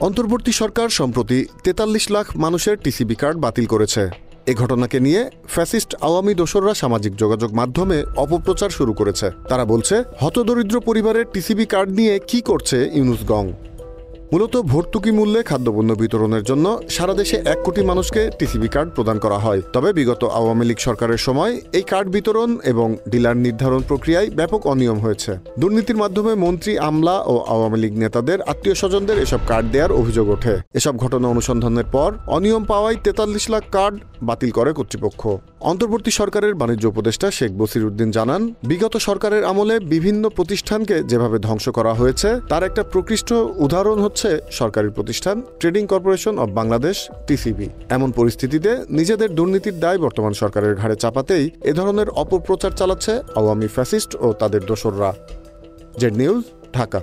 অন্তর্বর্তী সরকার সম্প্রতি ৪৩ লাখ মানুষের টিসিবি কার্ড বাতিল করেছে। এ ঘটনাকে নিয়ে ফ্যাসিস্ট আওয়ামী দোসররা সামাজিক যোগাযোগ মাধ্যমে অপপ্রচার শুরু করেছে। তারা বলছে, হতদরিদ্র পরিবারের টিসিবি কার্ড নিয়ে কি করছে ইউনূস গং। মূলত ভর্তুকি মূল্যে খাদ্যপণ্য বিতরণের জন্য সারা দেশে ১ কোটি মানুষকে টিসিবি কার্ড প্রদান করা হয়। তবে বিগত আওয়ামী লীগ সরকারের সময় এই কার্ড বিতরণ এবং ডিলার নির্ধারণ প্রক্রিয়ায় ব্যাপক অনিয়ম হয়েছে। দুর্নীতির মাধ্যমে মন্ত্রী, আমলা ও আওয়ামী লীগ নেতাদের আত্মীয় স্বজনদের এসব কার্ড দেওয়ার অভিযোগ ওঠে। এসব ঘটনা অনুসন্ধানের পর অনিয়ম পাওয়ায় ৪৩ লাখ কার্ড বাতিল করে কর্তৃপক্ষ। অন্তর্বর্তী সরকারের বাণিজ্য উপদেষ্টা শেখ বসিরউদ্দিন জানান, বিগত সরকারের আমলে বিভিন্ন প্রতিষ্ঠানকে যেভাবে ধ্বংস করা হয়েছে তার একটা প্রকৃষ্ট উদাহরণ হচ্ছে সরকারি প্রতিষ্ঠান trading corporation of Bangladesh TCB. এমন পরিস্থিতিতে নিজেদের দুর্নীতির দায় বর্তমান সরকারের ঘাড়ে চাপাতেই এ ধরনের অপপ্রচার চালাচ্ছে আওয়ামী ফ্যাসিস্ট ও তাদের দোসররা। Z news, Dhaka.